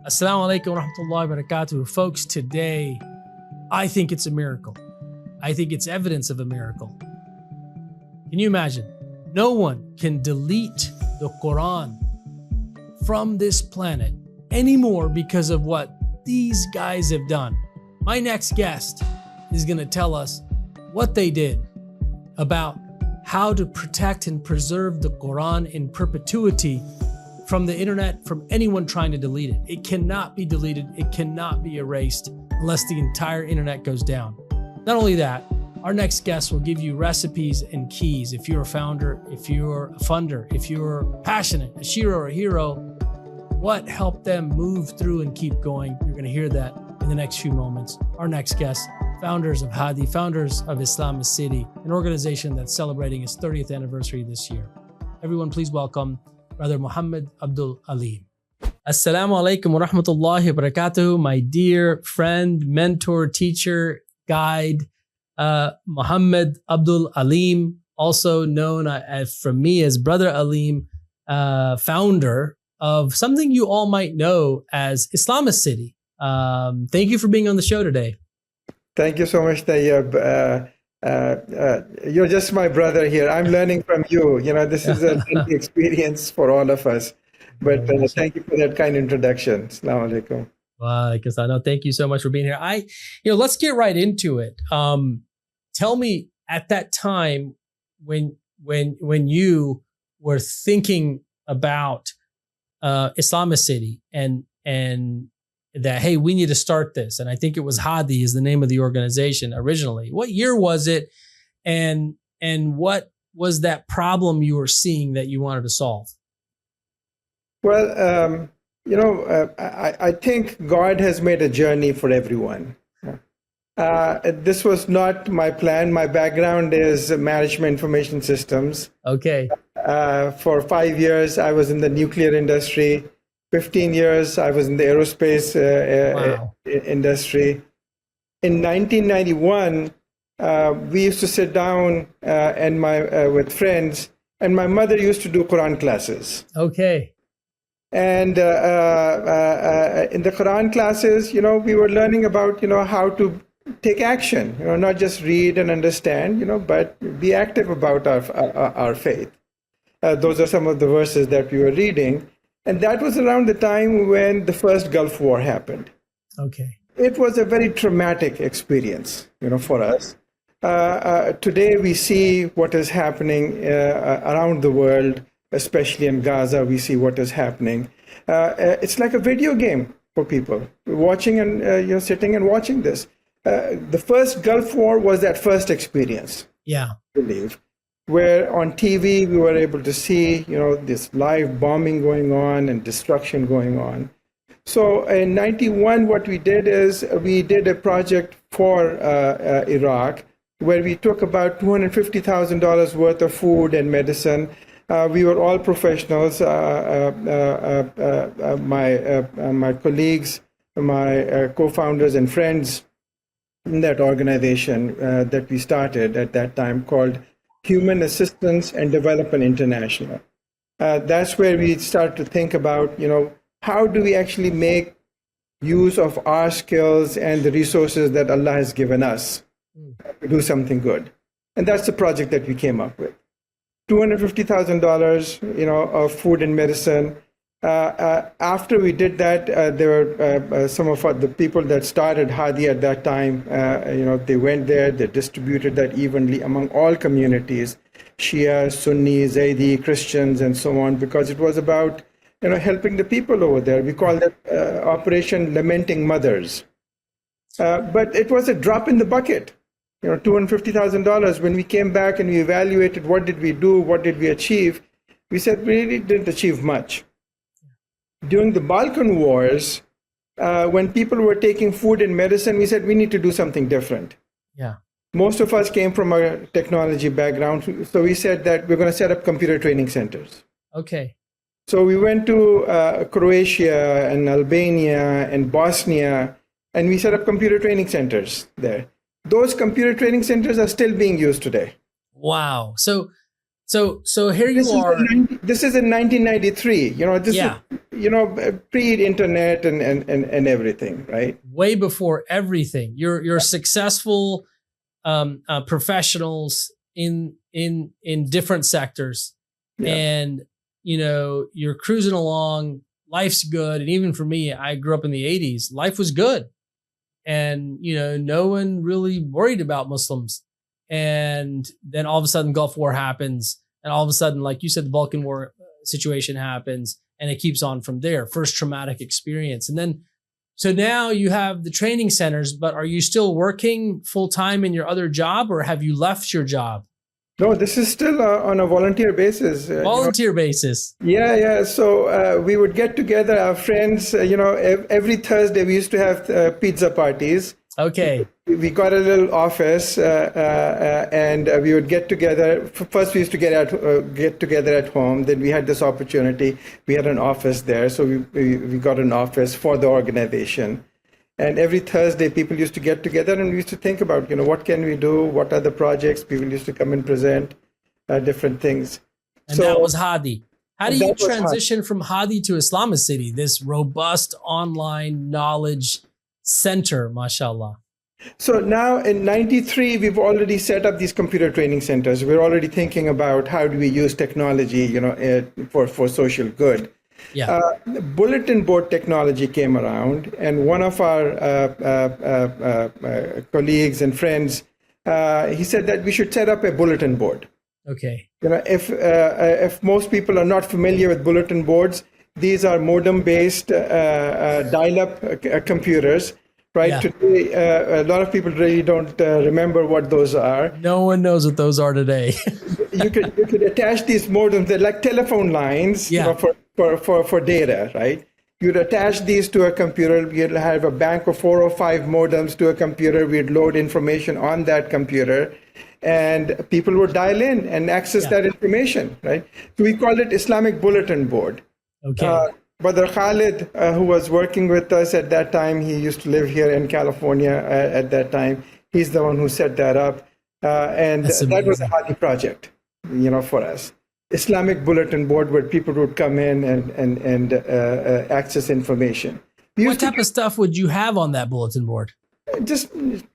Assalamu alaikum wa rahmatullahi wa barakatuh. Folks, today, I think it's a miracle. I think it's evidence of a miracle. Can you imagine? No one can delete the Quran from this planet anymore because of what these guys have done. My next guest is going to tell us what they did about how to protect and preserve the Quran in perpetuity from the internet, from anyone trying to delete it. It cannot be deleted. It cannot be erased unless the entire internet goes down. Not only that, our next guest will give you recipes and keys. If you're a founder, if you're a funder, if you're passionate, a shiro or a hero, what helped them move through and keep going? You're going to hear that in the next few moments. Our next guest, founders of HADI, founders of IslamiCity, an organization that's celebrating its 30th anniversary this year. Everyone, please welcome Brother Mohammed Abdul-Aleem. Assalamu alaikum wa rahmatullahi wa barakatuh. My dear friend, mentor, teacher, guide, Mohammed Abdul-Aleem, also known from me as Brother Aleem, founder of something you all might know as IslamiCity. Thank you for being on the show today. Thank you so much, Tayyab. You're just my brother here. I'm learning from you. You know, this is a experience for all of us. But thank you for that kind introduction. Assalamu alaikum. Well, thank you so much for being here. Let's get right into it. Tell me, at that time when you were thinking about IslamiCity and that, hey, we need to start this. And I think it was HADI is the name of the organization originally. What year was it? And what was that problem you were seeing that you wanted to solve? Well, I think God has made a journey for everyone. This was not my plan. My background is management information systems. Okay. For 5 years, I was in the nuclear industry. 15 years, I was in the aerospace industry. In 1991, we used to sit down with friends, and my mother used to do Quran classes. Okay. And in the Quran classes, we were learning about, how to take action, not just read and understand, but be active about our faith. Those are some of the verses that we were reading. And that was around the time when the first Gulf War happened. Okay. It was a very traumatic experience, for us. Today we see what is happening around the world, especially in Gaza. We see what is happening. It's like a video game for people watching, and sitting and watching this. The first Gulf War was that first experience. Yeah. I believe. Where on TV we were able to see, this live bombing going on and destruction going on. So in 91, what we did is we did a project for Iraq where we took about $250,000 worth of food and medicine. We were all professionals, my colleagues, my co-founders and friends in that organization that we started at that time called Human Assistance and Development International. That's where we start to think about, how do we actually make use of our skills and the resources that Allah has given us to do something good. And that's the project that we came up with. $250,000, of food and medicine. After we did that, there were some of the people that started HADI at that time, they went there, they distributed that evenly among all communities, Shia, Sunni, Zaidi, Christians, and so on, because it was about, helping the people over there. We call that Operation Lamenting Mothers. But it was a drop in the bucket, $250,000. When we came back and we evaluated what did we do, what did we achieve, we said we really didn't achieve much. During the Balkan wars, when people were taking food and medicine, we said we need to do something different. Yeah. Most of us came from a technology background, so we said that we're going to set up computer training centers. Okay. So we went to Croatia and Albania and Bosnia, and we set up computer training centers there. Those computer training centers are still being used today. Wow. So So here you are. This is in 1993. This Yeah. is pre-internet and everything, right? Way before everything. You're successful professionals in different sectors, and you're cruising along. Life's good, and even for me, I grew up in the '80s. Life was good, and no one really worried about Muslims. And then all of a sudden, Gulf War happens, and all of a sudden, like you said, the Balkan War situation happens, and it keeps on from there. First traumatic experience, and then. So now you have the training centers, but are you still working full time in your other job, or have you left your job? No, this is still on a volunteer basis. Volunteer basis. Yeah. So we would get together, our friends. Every Thursday we used to have pizza parties. Okay. We got a little office, and we would get together. First, we used to get together at home. Then we had this opportunity. We had an office there, so we got an office for the organization. And every Thursday, people used to get together, and we used to think about, what can we do? What are the projects? People used to come and present different things. And that was HADI. How do you transition from HADI to IslamiCity, this robust online knowledge center, mashallah? So now in 93, we've already set up these computer training centers. We're already thinking about how do we use technology, for social good. Yeah. Bulletin board technology came around, and one of our colleagues and friends, he said that we should set up a bulletin board. Okay. If most people are not familiar with bulletin boards, these are modem-based dial-up computers. Right. Yeah. Today, a lot of people really don't remember what those are. No one knows what those are today. You could attach these modems. They're like telephone lines, for data, right? You'd attach these to a computer. You'd have a bank of 4 or 5 modems to a computer. We'd load information on that computer, and people would dial in and access that information, right? So we called it Islamic Bulletin Board. Okay. Brother Khalid, who was working with us at that time, he used to live here in California at that time. He's the one who set that up. And that was a HADI project, for us. Islamic Bulletin Board, where people would come in and access information. What type of stuff would you have on that bulletin board? Just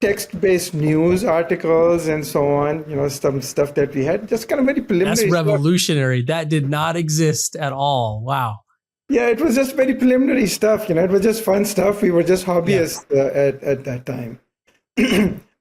text-based news articles and so on, some stuff that we had, just kind of very preliminary. That's revolutionary. That did not exist at all. Wow. Yeah, it was just very preliminary stuff. It was just fun stuff. We were just hobbyists at that time.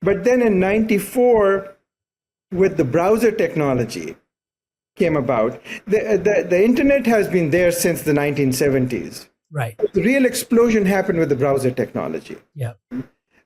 But then in 94, with the browser technology came about, the internet has been there since the 1970s. Right. The real explosion happened with the browser technology. Yeah.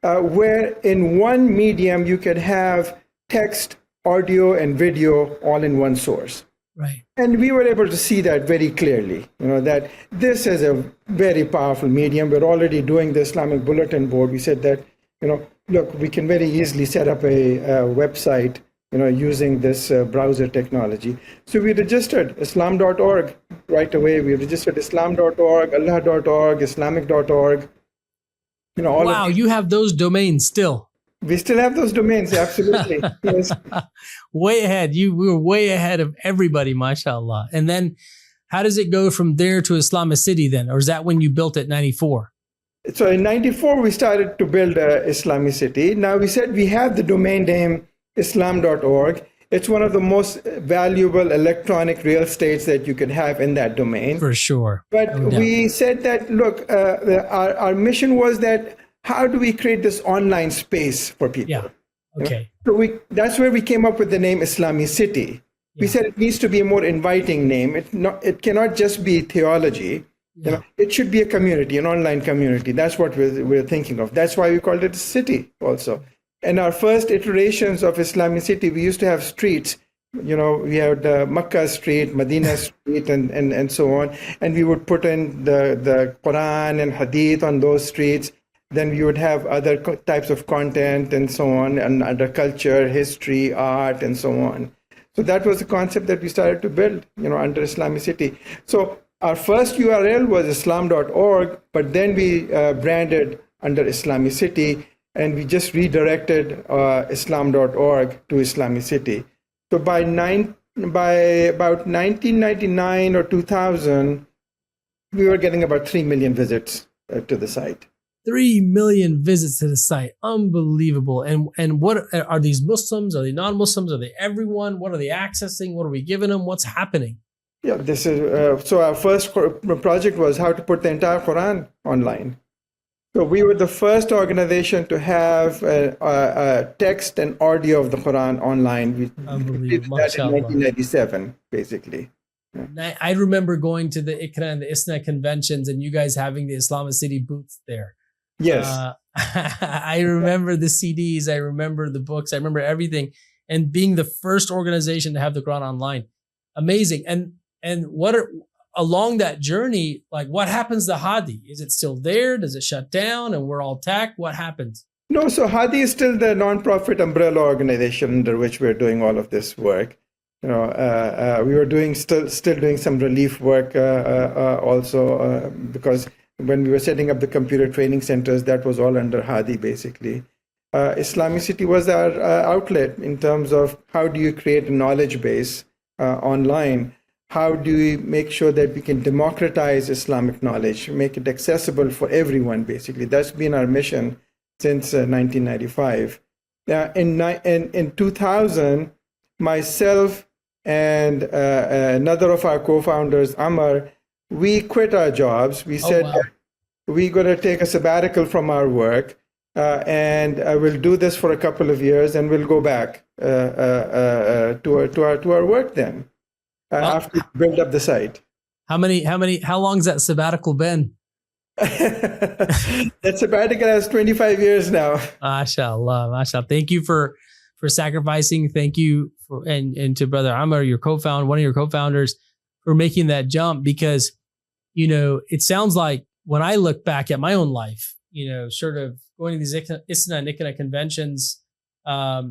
Where in one medium you could have text, audio, and video all in one source. Right. And we were able to see that very clearly, that this is a very powerful medium. We're already doing the Islamic Bulletin Board. We said that, look, we can very easily set up a website, using this browser technology. So we registered islam.org right away. We registered islam.org, allah.org, islamic.org. Wow, you have those domains still. We still have those domains, absolutely. Yes. Way ahead. We were way ahead of everybody, mashallah. And then how does it go from there to IslamiCity then? Or is that when you built it, 94? So in 94, we started to build IslamiCity. Now we said we have the domain name islam.org. It's one of the most valuable electronic real estates that you could have in that domain. For sure. But we said that, look, our mission was that how do we create this online space for people? Yeah. Okay. So that's where we came up with the name IslamiCity. We said it needs to be a more inviting name. It cannot just be theology. It should be a community, an online community. That's what we're thinking of. That's why we called it a city also. And our first iterations of IslamiCity, we used to have streets. We had Makkah Street, Medina Street, and so on. And we would put in the Quran and Hadith on those streets. Then we would have other types of content and so on, and other culture, history, art, and so on. So that was the concept that we started to build, under IslamiCity. So our first URL was islam.org, but then we branded under IslamiCity, and we just redirected islam.org to IslamiCity. So by by about 1999 or 2000, we were getting about 3 million visits to the site. 3 million visits to the site. Unbelievable. And what are these Muslims? Are they non-Muslims? Are they everyone? What are they accessing? What are we giving them? What's happening? Yeah, this is so our first project was how to put the entire Quran online. So we were the first organization to have text and audio of the Quran online. We did that in 1997, basically. Yeah. I remember going to the ICRA and the ISNA conventions and you guys having the IslamiCity booths there. Yes. I remember the CDs. I remember the books. I remember everything. And being the first organization to have the Quran online. Amazing. And what are, along that journey, like what happens to HADI? Is it still there? Does it shut down and we're all tacked? What happens? No, so HADI is still the nonprofit umbrella organization under which we're doing all of this work. We were doing still doing some relief work also because when we were setting up the computer training centers, that was all under HADI basically. IslamiCity was our outlet in terms of how do you create a knowledge base online. How do we make sure that we can democratize Islamic knowledge, make it accessible for everyone, basically? That's been our mission since 1995. In 2000, myself and another of our co-founders, Amar, we quit our jobs. We said, we're going to take a sabbatical from our work and we'll do this for a couple of years and we'll go back to our work then. After you build up the site. How long's that sabbatical been? That sabbatical has 25 years now. MashaAllah, MashaAllah. Thank you for sacrificing. Thank you and to Brother Amr, one of your co-founders, for making that jump because, it sounds like when I look back at my own life, sort of going to these ISNA and ICNA conventions,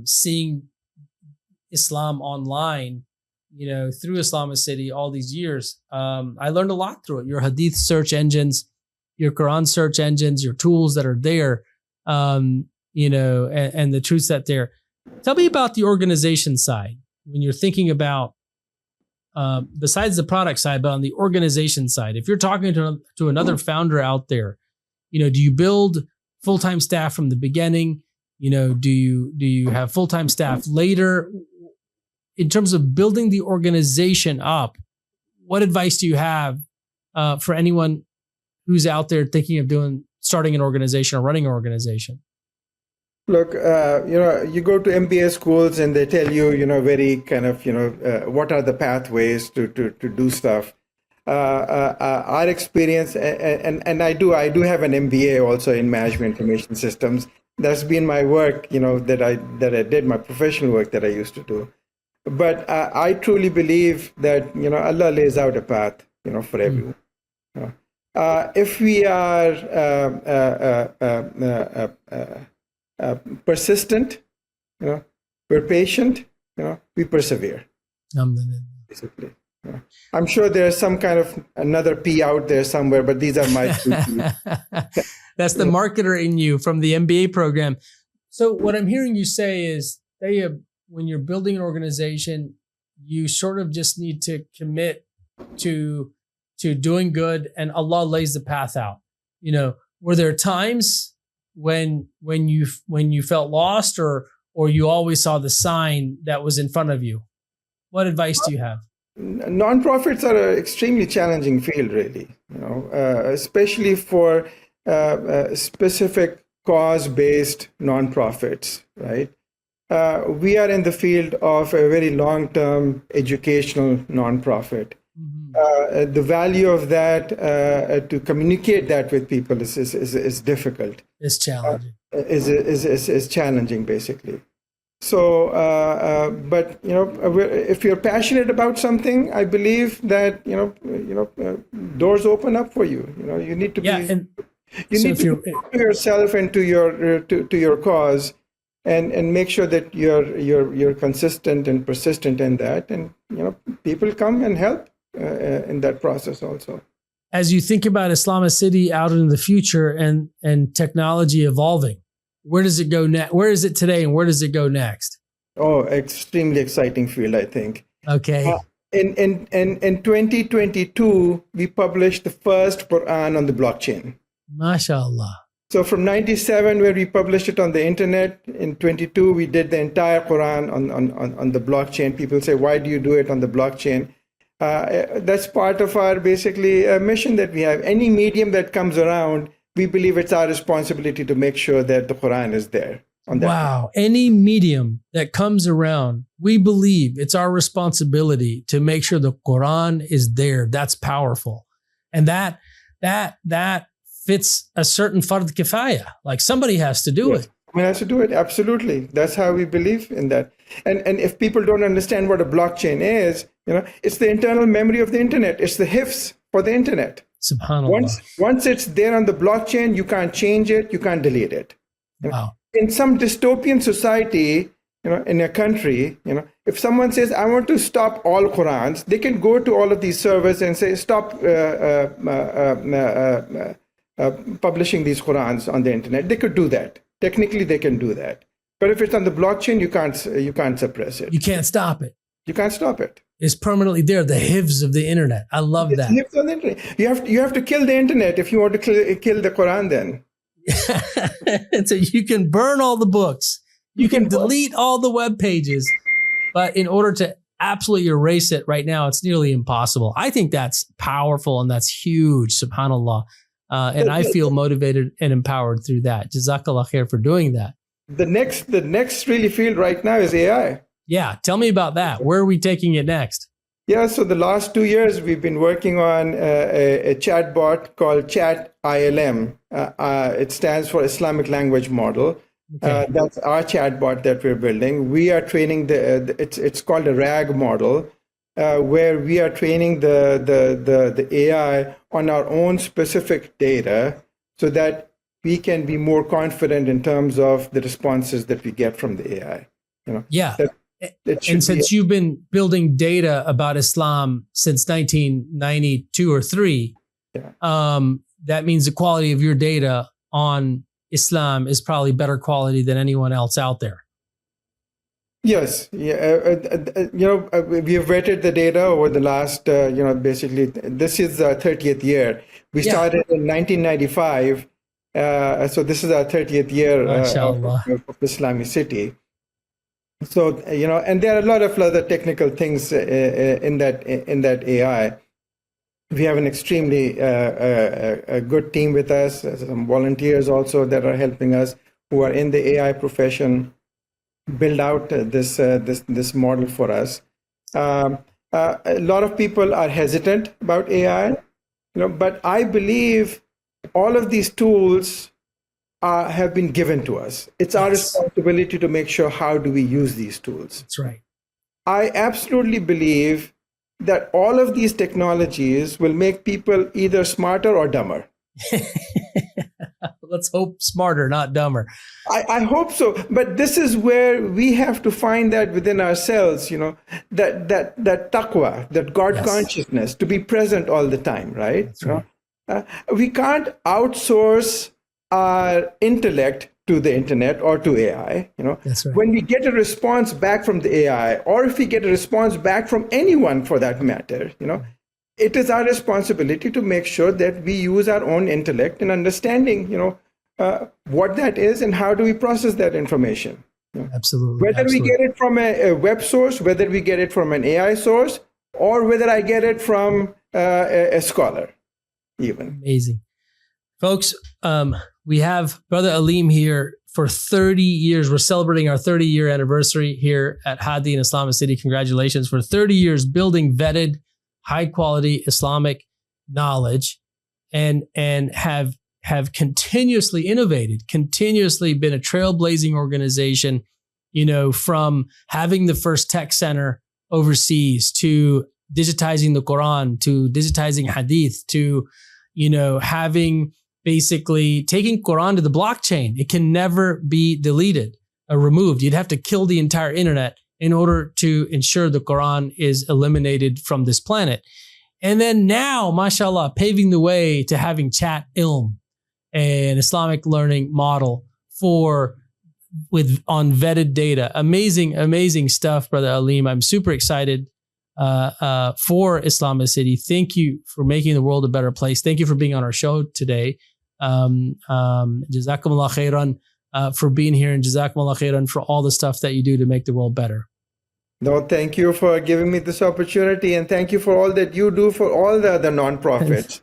seeing Islam online, through IslamiCity all these years, I learned a lot through it. Your hadith search engines, your Quran search engines, your tools that are there, and the truths that there. Tell me about the organization side when you're thinking about, besides the product side, but on the organization side. If you're talking to another founder out there, do you build full-time staff from the beginning? Do you have full-time staff later? In terms of building the organization up, what advice do you have for anyone who's out there thinking of starting an organization or running an organization? Look, you go to MBA schools and they tell you, very kind of, what are the pathways to do stuff. Our experience, and I do have an MBA also in management information systems. That's been my work, that I did, my professional work that I used to do. But I truly believe that, Allah lays out a path, for everyone. If we are persistent, we're patient, we persevere. Basically. I'm sure there's some kind of another P out there somewhere, but these are my two P's. That's the marketer in you from the MBA program. So what I'm hearing you say is, when you're building an organization, you sort of just need to commit to doing good, and Allah lays the path out. Were there times when you felt lost, or you always saw the sign that was in front of you? What advice do you have? Nonprofits are an extremely challenging field, really. Especially for specific cause-based nonprofits, right? We are in the field of a very long-term educational nonprofit. Mm-hmm. The value of that, to communicate that with people is difficult. It's challenging. Is challenging, basically. So, but if you're passionate about something, I believe that doors open up for you. You need to need to to yourself and to your cause. And make sure that you're consistent and persistent in that, and people come and help in that process also. As you think about IslamiCity out in the future and technology evolving, where does it go next? Where is it today, and where does it go next? Oh, extremely exciting field, I think. Okay. In 2022, we published the first Quran on the blockchain. MashaAllah. So from 97, where we published it on the internet, in 22, we did the entire Quran on the blockchain. People say, why do you do it on the blockchain? That's part of our basically mission that we have. Any medium that comes around, we believe it's our responsibility to make sure that the Quran is there. On that. Wow. Any medium that comes around, we believe it's our responsibility to make sure the Quran is there. That's powerful. And that fits a certain fard kifaya. Like somebody has to do it. Someone has to do it. Absolutely. That's how we believe in that. And if people don't understand what a blockchain is, it's the internal memory of the internet. It's the hifz for the internet. SubhanAllah. Once it's there on the blockchain, you can't change it. You can't delete it. Wow. In some dystopian society, in a country, if someone says, I want to stop all Qurans, they can go to all of these servers and say, stop publishing these Qurans on the internet. They could do that. Technically, they can do that. But if it's on the blockchain, you can't suppress it. You can't stop it. You can't stop it. It's permanently there, the hifz of the internet. I love that. Hifz on the internet. You have to kill the internet if you want to kill the Quran then. So you can burn all the books. You can delete all the web pages. But in order to absolutely erase it right now, it's nearly impossible. I think that's powerful and that's huge, subhanAllah. And I feel motivated and empowered through that. Jazakallah khair for doing that. The next really field right now is AI. Yeah, tell me about that. Where are we taking it next? Yeah, so the last 2 years, we've been working on a chatbot called ChatILM. It stands for Islamic Language Model. Okay. That's our chatbot that we're building. We are training it's called a RAG model, where we are training the AI on our own specific data so that we can be more confident in terms of the responses that we get from the AI. Yeah. And since you've been building data about Islam since 1992 or 3, that means the quality of your data on Islam is probably better quality than anyone else out there. Yes. Yeah. We have vetted the data over the last, basically, this is our 30th year. We started in 1995. So this is our 30th year of IslamiCity. So, and there are a lot of other technical things in that AI. We have an extremely a good team with us, some volunteers also that are helping us who are in the AI profession build out this model for us. A lot of people are hesitant about AI, but I believe all of these tools have been given to us. It's our responsibility to make sure how do we use these tools. That's right. I absolutely believe that all of these technologies will make people either smarter or dumber. Let's hope smarter, not dumber. I hope so. But this is where we have to find that within ourselves, that taqwa, that God consciousness, to be present all the time, right? That's right. We can't outsource our intellect to the internet or to AI. That's right. When we get a response back from the AI, or if we get a response back from anyone for that matter, it is our responsibility to make sure that we use our own intellect in understanding, what that is and how do we process that information. Absolutely. Whether we get it from a web source, whether we get it from an AI source, or whether I get it from a scholar, even. Amazing. Folks, we have Brother Aleem here for 30 years. We're celebrating our 30-year anniversary here at HADI in Islamic City. Congratulations. For 30 years building vetted, high-quality Islamic knowledge and have continuously innovated, continuously been a trailblazing organization, from having the first tech center overseas to digitizing the Quran, to digitizing Hadith, to, having basically taking Quran to the blockchain. It can never be deleted or removed. You'd have to kill the entire internet in order to ensure the Quran is eliminated from this planet. And then now, mashallah, paving the way to having ChatILM, an Islamic learning model on vetted data. Amazing, amazing stuff, Brother Aleem. I'm super excited for Islamic City. Thank you for making the world a better place. Thank you for being on our show today. Jazakumullah khairan for being here, and Jazakumullah khairan for all the stuff that you do to make the world better. No, thank you for giving me this opportunity, and thank you for all that you do for all the other nonprofits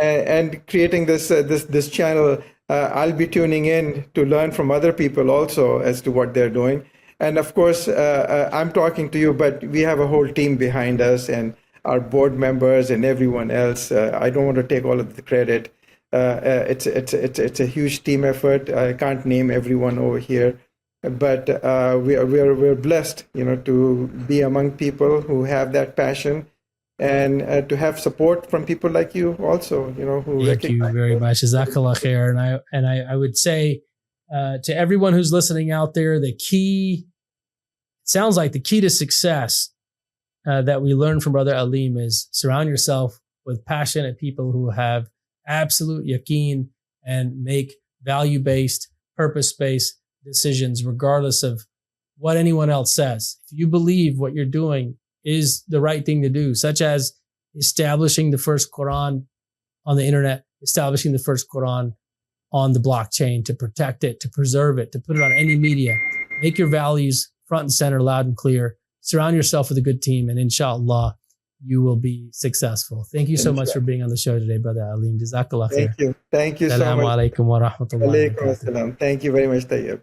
and creating this channel. I'll be tuning in to learn from other people also as to what they're doing. And of course, I'm talking to you, but we have a whole team behind us and our board members and everyone else. I don't want to take all of the credit. It's a huge team effort. I can't name everyone over here. But we're blessed, to be among people who have that passion, and to have support from people like you also, who thank you very much. Jazakallah khair. And I would say to everyone who's listening out there, the key to success that we learned from Brother Aleem is surround yourself with passionate people who have absolute yaqeen and make value-based, purpose-based decisions regardless of what anyone else says. If you believe what you're doing is the right thing to do, such as establishing the first Quran on the internet, establishing the first Quran on the blockchain, to protect it, to preserve it, to put it on any media, make your values front and center, loud and clear, surround yourself with a good team, and inshallah, you will be successful. Thank you so much for being on the show today, Brother Aleem. Jazakallah khair. Thank you so much. Assalamu alaikum wa rahmatullahi wa barakatuh. Thank you very much, Tayyab.